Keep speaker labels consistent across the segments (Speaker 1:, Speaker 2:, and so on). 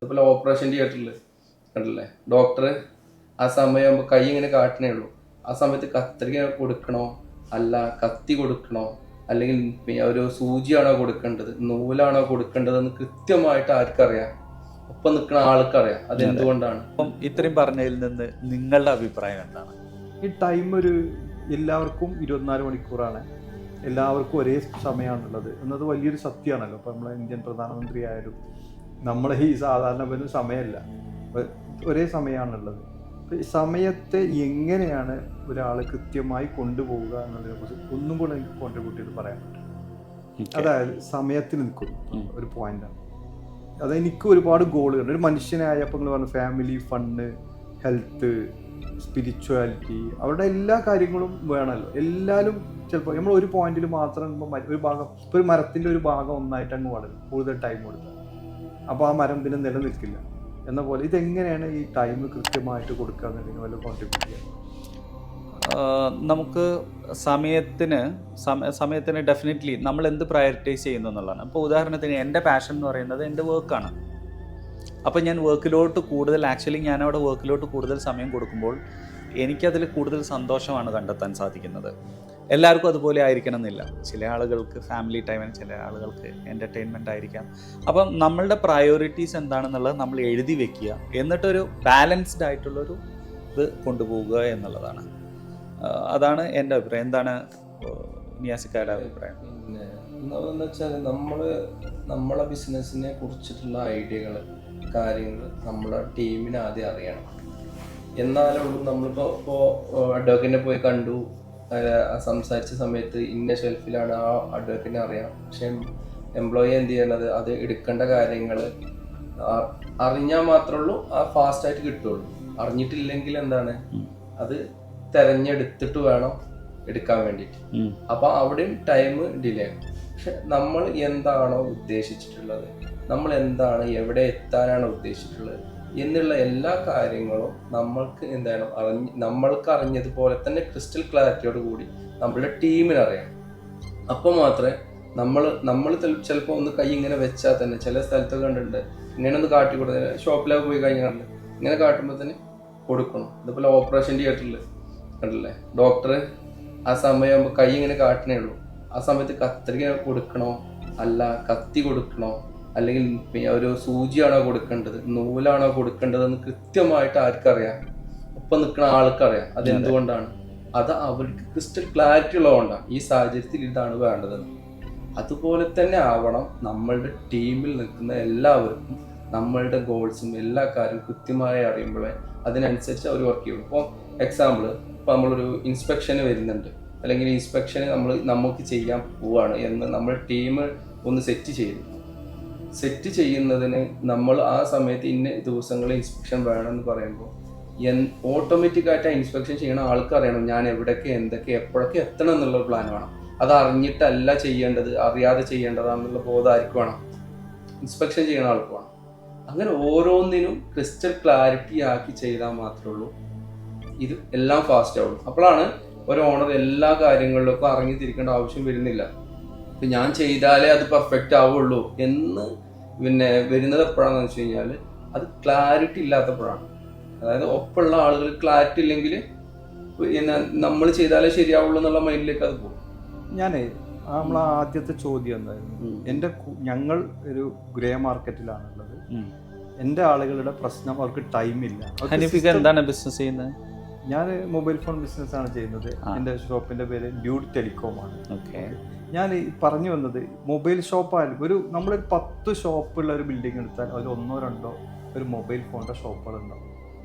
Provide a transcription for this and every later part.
Speaker 1: അതുപോലെ ഓപ്പറേഷൻ തിയേറ്ററിൽ കണ്ടില്ലേ, ഡോക്ടർ ആ സമയമാകുമ്പോൾ കൈ ഇങ്ങനെ കാട്ടണേ ഉള്ളൂ. ആ സമയത്ത് കത്രിക കൊടുക്കണോ അല്ല കത്തി കൊടുക്കണോ അല്ലെങ്കിൽ ഒരു സൂചിയാണോ കൊടുക്കേണ്ടത്, നൂലാണോ കൊടുക്കേണ്ടതെന്ന് കൃത്യമായിട്ട് ആർക്കറിയാം? ഒപ്പം നിൽക്കുന്ന ആൾക്കറിയാം. അതെന്തുകൊണ്ടാണ്?
Speaker 2: അപ്പം ഇത്രയും പറഞ്ഞതിൽ നിന്ന് നിങ്ങളുടെ അഭിപ്രായം എന്താണ്?
Speaker 3: ഈ ടൈം എല്ലാവർക്കും 24 മണിക്കൂറാണ്, എല്ലാവർക്കും ഒരേ സമയമാണുള്ളത് എന്നത് വലിയൊരു സത്യമാണല്ലോ. ഇപ്പോൾ നമ്മളെ ഇന്ത്യൻ പ്രധാനമന്ത്രി ആയാലും നമ്മളെ ഈ സാധാരണ വരുന്ന സമയമല്ല, ഒരേ സമയമാണുള്ളത്. ഈ സമയത്തെ എങ്ങനെയാണ് ഒരാൾ കൃത്യമായി കൊണ്ടുപോവുക എന്നുള്ളതിനെക്കുറിച്ച് ഒന്നും കൂടെ എനിക്ക് കോൺട്രിബ്യൂട്ട് ചെയ്ത് പറയാൻ പറ്റും. അതായത് സമയത്തിൽ നിൽക്കുന്നു ഒരു പോയിന്റാണ്. അത് എനിക്ക് ഒരുപാട് ഗോളുകളുണ്ട്. ഒരു മനുഷ്യനായപ്പോൾ നിങ്ങൾ പറഞ്ഞു ഫാമിലി, ഫണ്ട്, ഹെൽത്ത്, സ്പിരിച്വാലിറ്റി, അവരുടെ എല്ലാ കാര്യങ്ങളും വേണമല്ലോ. എല്ലാവരും ചിലപ്പോൾ നമ്മൾ ഒരു പോയിന്റിൽ മാത്രം ഒരു ഭാഗം, ഇപ്പോൾ ഒരു മരത്തിൻ്റെ ഒരു ഭാഗം ഒന്നായിട്ട് അങ്ങ് വളരും കൂടുതൽ ടൈം കൊടുത്താൽ, അപ്പോൾ ആ മരം പിന്നെ നിലനിൽക്കില്ല എന്ന പോലെ ഇതെങ്ങനെയാണ് ഈ ടൈം കൃത്യമായിട്ട് കൊടുക്കുക എന്നുണ്ടെങ്കിൽ വല്ല കോൺട്രിബ്യൂട്ട് ചെയ്യാം?
Speaker 2: നമുക്ക് സമയത്തിന് ഡെഫിനറ്റ്ലി നമ്മൾ എന്ത് പ്രയോറിറ്റൈസ് ചെയ്യുന്നു എന്നുള്ളതാണ്. ഇപ്പോൾ ഉദാഹരണത്തിന് എൻ്റെ പാഷൻ എന്ന് പറയുന്നത് എൻ്റെ വർക്കാണ്. അപ്പോൾ ഞാൻ വർക്കിലോട്ട് കൂടുതൽ ഞാനവിടെ വർക്കിലോട്ട് കൂടുതൽ സമയം കൊടുക്കുമ്പോൾ എനിക്കതിൽ കൂടുതൽ സന്തോഷമാണ് കണ്ടെത്താൻ സാധിക്കുന്നത്. എല്ലാവർക്കും അതുപോലെ ആയിരിക്കണം എന്നില്ല. ചില ആളുകൾക്ക് ഫാമിലി ടൈമിന്, ചില ആളുകൾക്ക് എൻ്റർടൈൻമെൻ്റ് ആയിരിക്കാം. അപ്പം നമ്മളുടെ പ്രയോറിറ്റീസ് എന്താണെന്നുള്ളത് നമ്മൾ എഴുതി വെക്കുക, എന്നിട്ടൊരു ബാലൻസ്ഡ് ആയിട്ടുള്ളൊരു ഇത് കൊണ്ടുപോവുക എന്നുള്ളതാണ്. അതാണ് എൻ്റെ അഭിപ്രായം. എന്താണ് നിയാസിക്കയുടെ അഭിപ്രായം?
Speaker 1: പിന്നെ എന്താണെന്ന് വെച്ചാൽ നമ്മളെ ബിസിനസ്സിനെ കുറിച്ചിട്ടുള്ള ഐഡിയകൾ, കാര്യങ്ങൾ നമ്മളെ ടീമിന് ആദ്യം അറിയണം. എന്നാലേ ഉള്ളൂ. നമ്മളിപ്പോൾ അഡ്വക്കേറ്റിനെ പോയി കണ്ടു, സംസാരിച്ച സമയത്ത് ഇന്ന ഷെൽഫിലാണ്, ആ അഡ്വക്കേറ്റിനെ അറിയാം. പക്ഷെ എംപ്ലോയി എന്ത് ചെയ്യണത്, അത് എടുക്കേണ്ട കാര്യങ്ങൾ അറിഞ്ഞാൽ മാത്രമേ ഉള്ളൂ ആ ഫാസ്റ്റായിട്ട് കിട്ടുള്ളൂ. അറിഞ്ഞിട്ടില്ലെങ്കിൽ എന്താണ്, അത് തെരഞ്ഞെടുത്തിട്ട് വേണം എടുക്കാൻ വേണ്ടിയിട്ട്. അപ്പൊ അവിടെയും ടൈം ഡിലേ ആണ്. പക്ഷെ നമ്മൾ എന്താണോ ഉദ്ദേശിച്ചിട്ടുള്ളത്, നമ്മൾ എന്താണ് എവിടെ എത്താനാണ് ഉദ്ദേശിച്ചിട്ടുള്ളത് എന്നുള്ള എല്ലാ കാര്യങ്ങളും നമ്മൾക്ക് അറിഞ്ഞതുപോലെ തന്നെ ക്രിസ്റ്റൽ ക്ലാരിറ്റിയോട് കൂടി നമ്മളുടെ ടീമിനറിയാം. അപ്പോൾ മാത്രമേ നമ്മൾ ചിലപ്പോൾ ഒന്ന് കൈ ഇങ്ങനെ വെച്ചാൽ തന്നെ, ചില സ്ഥലത്തൊക്കെ കണ്ടിട്ടുണ്ട് ഇങ്ങനെ ഒന്ന് കാട്ടി കൊടുത്തത്, ഷോപ്പിലൊക്കെ പോയി കഴിഞ്ഞാൽ ഇങ്ങനെ കാട്ടുമ്പോൾ തന്നെ കൊടുക്കണം. അതുപോലെ ഓപ്പറേഷൻ തിയേറ്ററിൽ കണ്ടില്ലേ, ഡോക്ടർ ആ സമയമാകുമ്പോൾ കൈ ഇങ്ങനെ കാട്ടണേ ഉള്ളൂ. ആ സമയത്ത് കത്രിക കൊടുക്കണോ അല്ല കത്തി കൊടുക്കണോ അല്ലെങ്കിൽ ഒരു സൂചിയാണോ കൊടുക്കേണ്ടത്, നൂലാണോ കൊടുക്കേണ്ടതെന്ന് കൃത്യമായിട്ട് ആർക്കറിയാം? ഒപ്പം നിൽക്കുന്ന ആൾക്കറിയാം. അതെന്തുകൊണ്ടാണ്? അത് അവർക്ക് ക്രിസ്റ്റൽ ക്ലാരിറ്റി ഉള്ളതുകൊണ്ടാണ് ഈ സാഹചര്യത്തിൽ ഇതാണ് വേണ്ടതെന്ന്. അതുപോലെ തന്നെ ആവണം നമ്മളുടെ ടീമിൽ നിൽക്കുന്ന എല്ലാവർക്കും നമ്മളുടെ ഗോൾസും എല്ലാ കാര്യവും കൃത്യമായി അറിയുമ്പോഴേ അതിനനുസരിച്ച് അവർ വർക്ക് ചെയ്യും. ഇപ്പോൾ എക്സാമ്പിൾ, ഇപ്പോൾ നമ്മളൊരു ഇൻസ്പെക്ഷന് വരുന്നുണ്ട്, അല്ലെങ്കിൽ ഇൻസ്പെക്ഷന് നമുക്ക് ചെയ്യാൻ പോവാണ് എന്ന് നമ്മൾ ടീം ഒന്ന് സെറ്റ് ചെയ്യുന്നതിന് നമ്മൾ ആ സമയത്ത് ഇന്ന ദിവസങ്ങളിൽ ഇൻസ്പെക്ഷൻ വേണമെന്ന് പറയുമ്പോൾ ഓട്ടോമാറ്റിക്കായിട്ട് ആ ഇൻസ്പെക്ഷൻ ചെയ്യണ ആൾക്കറിയണം ഞാൻ എവിടെയൊക്കെ എന്തൊക്കെ എപ്പോഴൊക്കെ എത്തണം എന്നുള്ള പ്ലാൻ വേണം. അത് അറിഞ്ഞിട്ടല്ല ചെയ്യേണ്ടത്, അറിയാതെ ചെയ്യേണ്ടതാണെന്നുള്ള ബോധം ആർക്ക് വേണം? ഇൻസ്പെക്ഷൻ ചെയ്യുന്ന ആൾക്ക് വേണം. അങ്ങനെ ഓരോന്നിനും ക്രിസ്റ്റൽ ക്ലാരിറ്റി ആക്കി ചെയ്താൽ മാത്രമേ ഉള്ളൂ ഇത് എല്ലാം ഫാസ്റ്റ് ആവുള്ളൂ. അപ്പോഴാണ് ഒരു ഓണർ എല്ലാ കാര്യങ്ങളിലൊക്കെ അറിഞ്ഞിരിക്കേണ്ട ആവശ്യം വരുന്നില്ല. ഇപ്പം ഞാൻ ചെയ്താലേ അത് പെർഫെക്റ്റ് ആവുള്ളൂ എന്ന് വരുന്നത് എപ്പോഴാണെന്ന് വെച്ച് കഴിഞ്ഞാൽ അത് ക്ലാരിറ്റി ഇല്ലാത്തപ്പോഴാണ്. അതായത് ഒപ്പമുള്ള ആളുകൾ ക്ലാരിറ്റി ഇല്ലെങ്കിൽ നമ്മൾ ചെയ്താലേ ശരിയാവുള്ളൂ എന്നുള്ള മൈൻഡിലേക്ക് അത് പോകും.
Speaker 3: നമ്മളെ ആദ്യത്തെ ചോദ്യം എന്തായിരുന്നു, ഞങ്ങൾ ഒരു ഗ്രേ മാർക്കറ്റിലാണുള്ളത്. എൻ്റെ ആളുകളുടെ പ്രശ്നം അവർക്ക് ടൈമില്ല.
Speaker 2: എന്താണ് ബിസിനസ് ചെയ്യുന്നത്?
Speaker 3: ഞാൻ മൊബൈൽ ഫോൺ ബിസിനസ്സാണ് ചെയ്യുന്നത്. എൻ്റെ ഷോപ്പിൻ്റെ പേര് ഡ്യൂഡ് ടെലികോം ആണ്. ഞാൻ പറഞ്ഞു വന്നത്, മൊബൈൽ ഷോപ്പായാലും നമ്മളൊരു 10 ഷോപ്പുള്ള ഒരു ബിൽഡിംഗ് എടുത്താൽ അതിൽ 1-2 ഒരു മൊബൈൽ ഫോണിൻ്റെ ഷോപ്പുകളുണ്ടാവും.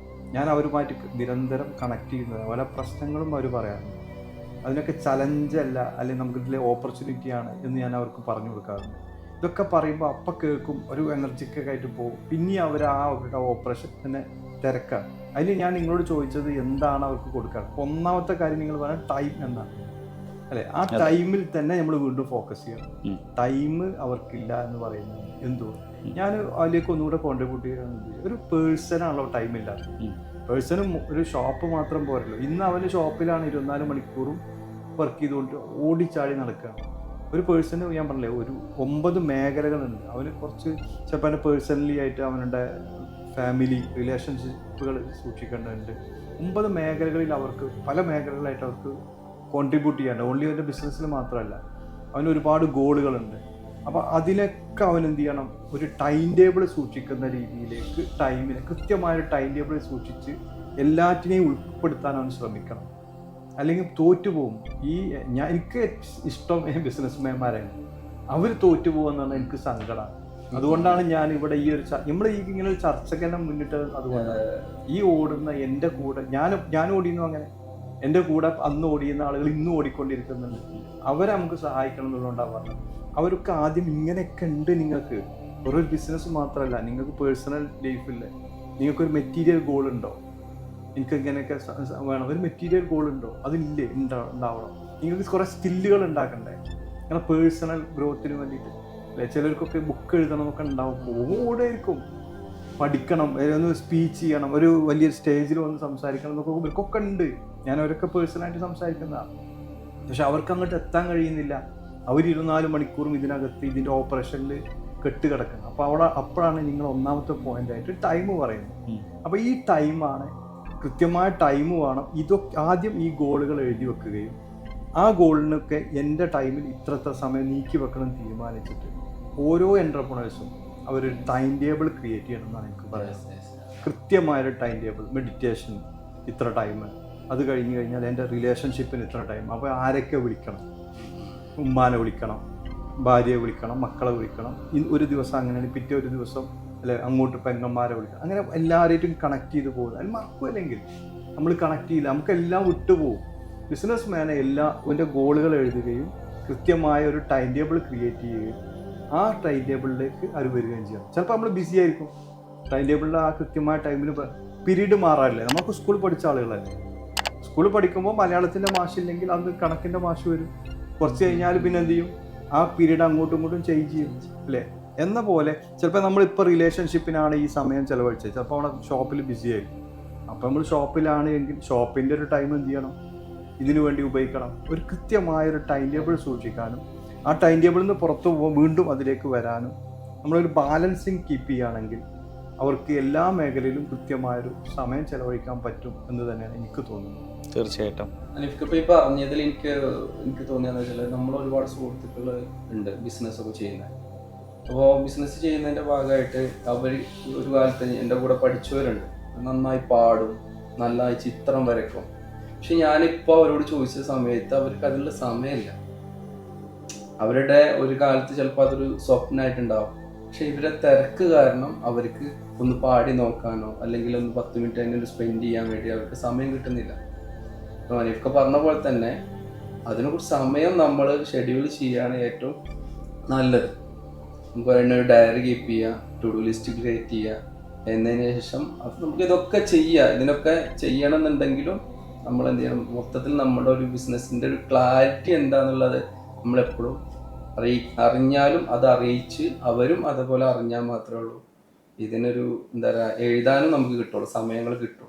Speaker 3: ഞാൻ അവരുമായിട്ട് നിരന്തരം കണക്ട് ചെയ്യുന്നത്, പല പ്രശ്നങ്ങളും അവർ പറയാറുണ്ട്. അതിനൊക്കെ ചലഞ്ചല്ല, അല്ലെങ്കിൽ നമുക്കിതിലെ ഓപ്പർച്യൂണിറ്റിയാണ് എന്ന് ഞാൻ അവർക്ക് പറഞ്ഞു കൊടുക്കാറുണ്ട്. ഇതൊക്കെ പറയുമ്പോൾ അപ്പം കേൾക്കും, ഒരു എനർജിക്കൊക്കെ ആയിട്ട് പോകും. പിന്നെ അവരുടെ ഓപ്പറേഷൻ തന്നെ തിരക്കാണ്. അതിന് ഞാൻ നിങ്ങളോട് ചോദിച്ചത് എന്താണ് അവർക്ക് കൊടുക്കുക. ഒന്നാമത്തെ കാര്യം നിങ്ങൾ പറഞ്ഞാൽ ടൈം എന്താണ്, അല്ലെ? ആ ടൈമിൽ തന്നെ നമ്മൾ വീണ്ടും ഫോക്കസ് ചെയ്യണം. ടൈം അവർക്കില്ല എന്ന് പറയുന്നത് എന്തുകൊണ്ട് ഞാൻ അതിലേക്ക് ഒന്നുകൂടെ കോൺട്രിബ്യൂട്ട് ചെയ്യുന്നത്, ഒരു പേഴ്സണാണല്ലോ ടൈം ഇല്ലാത്തത്. പേഴ്സണും ഒരു ഷോപ്പ് മാത്രം പോരല്ലോ. ഇന്ന് അവന് ഷോപ്പിലാണ് 24 മണിക്കൂറും വർക്ക് ചെയ്തുകൊണ്ട് ഓടിച്ചാടി നടക്കുകയാണ്. ഒരു പേഴ്സണ് ഞാൻ പറഞ്ഞില്ലേ ഒരു 9 മേഖലകളുണ്ട്. അവന് കുറച്ച് ചിലപ്പോൾ അവൻ്റെ പേഴ്സണലി ആയിട്ട് അവനുടെ ഫാമിലി റിലേഷൻഷിപ്പുകൾ സൂക്ഷിക്കേണ്ടതുണ്ട്. 9 മേഖലകളിൽ അവർക്ക് പല മേഖലകളായിട്ട് അവർക്ക് കോൺട്രിബ്യൂട്ട് ചെയ്യാണ്ട്. ഓൺലി അവൻ്റെ ബിസിനസ്സിൽ മാത്രമല്ല, അവന് ഒരുപാട് ഗോളുകളുണ്ട്. അപ്പോൾ അതിലൊക്കെ അവൻ എന്ത് ചെയ്യണം, ഒരു ടൈം ടേബിൾ സൂക്ഷിക്കുന്ന രീതിയിലേക്ക് ടൈമിനെ കൃത്യമായൊരു ടൈം ടേബിൾ സൂക്ഷിച്ച് എല്ലാറ്റിനെയും ഉൾപ്പെടുത്താൻ അവൻ ശ്രമിക്കണം. അല്ലെങ്കിൽ തോറ്റുപോകും. എനിക്ക് ഇഷ്ടം ബിസിനസ്മാൻമാരാണ്, അവർ തോറ്റുപോകുമെന്ന് പറഞ്ഞാൽ എനിക്ക് സങ്കടമാണ്. അതുകൊണ്ടാണ് ഞാൻ ഇവിടെ ഈ ഒരു നമ്മൾ ഇങ്ങനെ ഒരു ചർച്ചയ്ക്ക് തന്നെ മുന്നിട്ട്. അതുകൊണ്ടാണ് ഈ ഓടുന്ന എൻ്റെ കൂടെ ഞാൻ ഓടിയുന്നു, അങ്ങനെ എൻ്റെ കൂടെ അന്ന് ഓടിയുന്ന ആളുകൾ ഇന്നും ഓടിക്കൊണ്ടിരിക്കുന്നുണ്ട്. അവരെ നമുക്ക് സഹായിക്കണം എന്നുള്ളതുകൊണ്ടാണ് പറഞ്ഞത്. അവർക്ക് ആദ്യം ഇങ്ങനെയൊക്കെ ഉണ്ട്. നിങ്ങൾക്ക് ഒരു ബിസിനസ് മാത്രമല്ല, നിങ്ങൾക്ക് പേഴ്സണൽ ലൈഫിൽ നിങ്ങൾക്കൊരു മെറ്റീരിയൽ ഗോൾ ഉണ്ടോ, എനിക്ക് ഇങ്ങനെയൊക്കെ വേണം, ഒരു മെറ്റീരിയൽ ഗോൾ ഉണ്ടോ, അതില്ലേ, ഉണ്ടാവണം. നിങ്ങൾക്ക് കുറേ സ്കില്ലുകൾ ഉണ്ടാക്കണ്ടേ നിങ്ങളുടെ പേഴ്സണൽ ഗ്രോത്തിന് വേണ്ടിയിട്ട് അല്ലേ. ചിലർക്കൊക്കെ ബുക്ക് എഴുതണമൊക്കെ ഉണ്ടാവും, ഓടായിരിക്കും, പഠിക്കണം, ഒന്ന് സ്പീച്ച് ചെയ്യണം, ഒരു വലിയ സ്റ്റേജിൽ വന്ന് സംസാരിക്കണം എന്നൊക്കെ ഇവർക്കൊക്കെ ഉണ്ട്. ഞാൻ അവരൊക്കെ പേഴ്സണലായിട്ട് സംസാരിക്കുന്നതാണ്. പക്ഷെ അവർക്ക് അങ്ങോട്ട് എത്താൻ കഴിയുന്നില്ല. അവർ 24 മണിക്കൂറും ഇതിനകത്ത് ഇതിൻ്റെ ഓപ്പറേഷനിൽ കെട്ടുകിടക്കണം. അപ്പോൾ അപ്പോഴാണ് നിങ്ങൾ ഒന്നാമത്തെ പോയിൻ്റായിട്ട് ടൈം പറയുന്നത്. അപ്പോൾ ഈ ടൈമാണ്, കൃത്യമായ ടൈം വേണം. ഇതൊക്കെ ആദ്യം ഈ ഗോളുകൾ എഴുതി വെക്കുകയും ആ ഗോളിനൊക്കെ എൻ്റെ ടൈമിൽ ഇത്ര സമയം നീക്കി വെക്കണം തീരുമാനിച്ചിട്ട് ഓരോ എൻ്റർപ്രണേഴ്സും അവരൊരു ടൈം ടേബിൾ ക്രിയേറ്റ് ചെയ്യണം എന്നാണ് എനിക്ക് പറയുന്നത്. കൃത്യമായൊരു ടൈം ടേബിൾ. മെഡിറ്റേഷൻ ഇത്ര ടൈം, അത് കഴിഞ്ഞ് കഴിഞ്ഞാൽ എൻ്റെ റിലേഷൻഷിപ്പിന് ഇത്ര ടൈം. അപ്പോൾ ആരൊക്കെ വിളിക്കണം, ഉമ്മാനെ വിളിക്കണം, ഭാര്യയെ വിളിക്കണം, മക്കളെ വിളിക്കണം, ഒരു ദിവസം അങ്ങനെയാണ്, പിറ്റേ ഒരു ദിവസം അല്ലെ അങ്ങോട്ട് പെങ്ങന്മാരെ വിളിക്കണം. അങ്ങനെ എല്ലാവരായിട്ടും കണക്ട് ചെയ്ത് പോകുന്നത്. അതിന് മറക്കുമല്ലെങ്കിൽ നമ്മൾ കണക്ട് ചെയ്യില്ല, നമുക്കെല്ലാം വിട്ടുപോകും. ബിസിനസ് മാനെ എൻ്റെ ഗോളുകൾ എഴുതുകയും കൃത്യമായ ഒരു ടൈം ടേബിൾ ക്രിയേറ്റ് ചെയ്യുകയും ആ ടൈം ടേബിളിലേക്ക് അത് വരികയും ചെയ്യണം. ചിലപ്പോൾ നമ്മൾ ബിസി ആയിരിക്കും, ടൈം ടേബിളിൻ്റെ ആ കൃത്യമായ ടൈമിൽ പീരീഡ് മാറാറില്ലേ. നമുക്ക് സ്കൂളിൽ പഠിച്ച ആളുകളല്ലേ, സ്കൂളിൽ പഠിക്കുമ്പോൾ മലയാളത്തിൻ്റെ മാഷ് ഇല്ലെങ്കിൽ അത് കണക്കിൻ്റെ മാഷ് വരും. കുറച്ച് കഴിഞ്ഞാൽ പിന്നെ എന്ത് ചെയ്യും, ആ പീരീഡ് അങ്ങോട്ടും ഇങ്ങോട്ടും ചേഞ്ച് ചെയ്യും അല്ലേ. എന്ന പോലെ ചിലപ്പോൾ നമ്മളിപ്പോൾ റിലേഷൻഷിപ്പിനാണ് ഈ സമയം ചിലവഴിച്ചത്, ചിലപ്പോൾ അവിടെ ഷോപ്പിൽ ബിസി ആയിരിക്കും. അപ്പോൾ നമ്മൾ ഷോപ്പിലാണ് എങ്കിൽ ഷോപ്പിൻ്റെ ഒരു ടൈം എന്ത് ചെയ്യണം, ഇതിനു വേണ്ടി ഉപയോഗിക്കണം. ഒരു കൃത്യമായൊരു ടൈം ടേബിൾ സൂക്ഷിക്കാനും ആ ടൈം ടേബിളിൽ നിന്ന് പുറത്തു പോകുമ്പോൾ വീണ്ടും അതിലേക്ക് വരാനും നമ്മളൊരു ബാലൻസിങ് കീപ്പ് ചെയ്യുകയാണെങ്കിൽ അവർക്ക് എല്ലാ മേഖലയിലും കൃത്യമായൊരു സമയം ചെലവഴിക്കാൻ പറ്റും എന്ന് തന്നെയാണ് എനിക്ക് തോന്നുന്നത്.
Speaker 2: തീർച്ചയായിട്ടും
Speaker 1: അനിഫിക്കിപ്പോൾ ഈ പറഞ്ഞതിൽ എനിക്ക് തോന്നിയെന്ന് വെച്ചാൽ നമ്മൾ ഒരുപാട് സുഹൃത്തുക്കൾ ഉണ്ട് ബിസിനസ്സൊക്കെ ചെയ്യുന്നത്. അപ്പോൾ ബിസിനസ് ചെയ്യുന്നതിൻ്റെ ഭാഗമായിട്ട് അവർ ഒരു കാലത്ത് എൻ്റെ കൂടെ പഠിച്ചവരുണ്ട്, നന്നായി പാടും, നന്നായി ചിത്രം വരയ്ക്കും. പക്ഷെ ഞാനിപ്പോൾ അവരോട് ചോദിച്ച സമയത്ത് അവർക്ക് അതിനുള്ള സമയമില്ല. അവരുടെ ഒരു കാലത്ത് ചിലപ്പോൾ അതൊരു സ്വപ്നമായിട്ടുണ്ടാവും. പക്ഷെ ഇവരെ തിരക്ക് കാരണം അവർക്ക് ഒന്ന് പാടി നോക്കാനോ അല്ലെങ്കിൽ ഒന്ന് 10 മിനിറ്റ് അതിനൊരു സ്പെൻഡ് ചെയ്യാൻ വേണ്ടി അവർക്ക് സമയം കിട്ടുന്നില്ല. അപ്പോൾ അനിഫൊക്കെ പറഞ്ഞ പോലെ തന്നെ അതിനെക്കുറിച്ച് സമയം നമ്മൾ ഷെഡ്യൂൾ ചെയ്യുകയാണ് ഏറ്റവും നല്ലത്. നമുക്ക് അതിനൊരു ഡയറി കീപ്പ് ചെയ്യുക, ടു ഡു ലിസ്റ്റ് ക്രിയേറ്റ് ചെയ്യുക. എന്നതിന് ശേഷം അത് നമുക്ക് ഇതൊക്കെ ചെയ്യുക. ഇതിനൊക്കെ ചെയ്യണമെന്നുണ്ടെങ്കിലും നമ്മൾ എന്ത് ചെയ്യണം, മൊത്തത്തിൽ നമ്മുടെ ഒരു ബിസിനസ്സിൻ്റെ ഒരു ക്ലാരിറ്റി എന്താണെന്നുള്ളത് നമ്മളെപ്പോഴും അറിഞ്ഞാലും അത് അറിയിച്ച് അവരും അതുപോലെ അറിഞ്ഞാൽ മാത്രമേ ഉള്ളൂ ഇതിനൊരു എന്താ പറയുക എഴുതാനും നമുക്ക് കിട്ടുള്ളൂ, സമയങ്ങൾ കിട്ടും.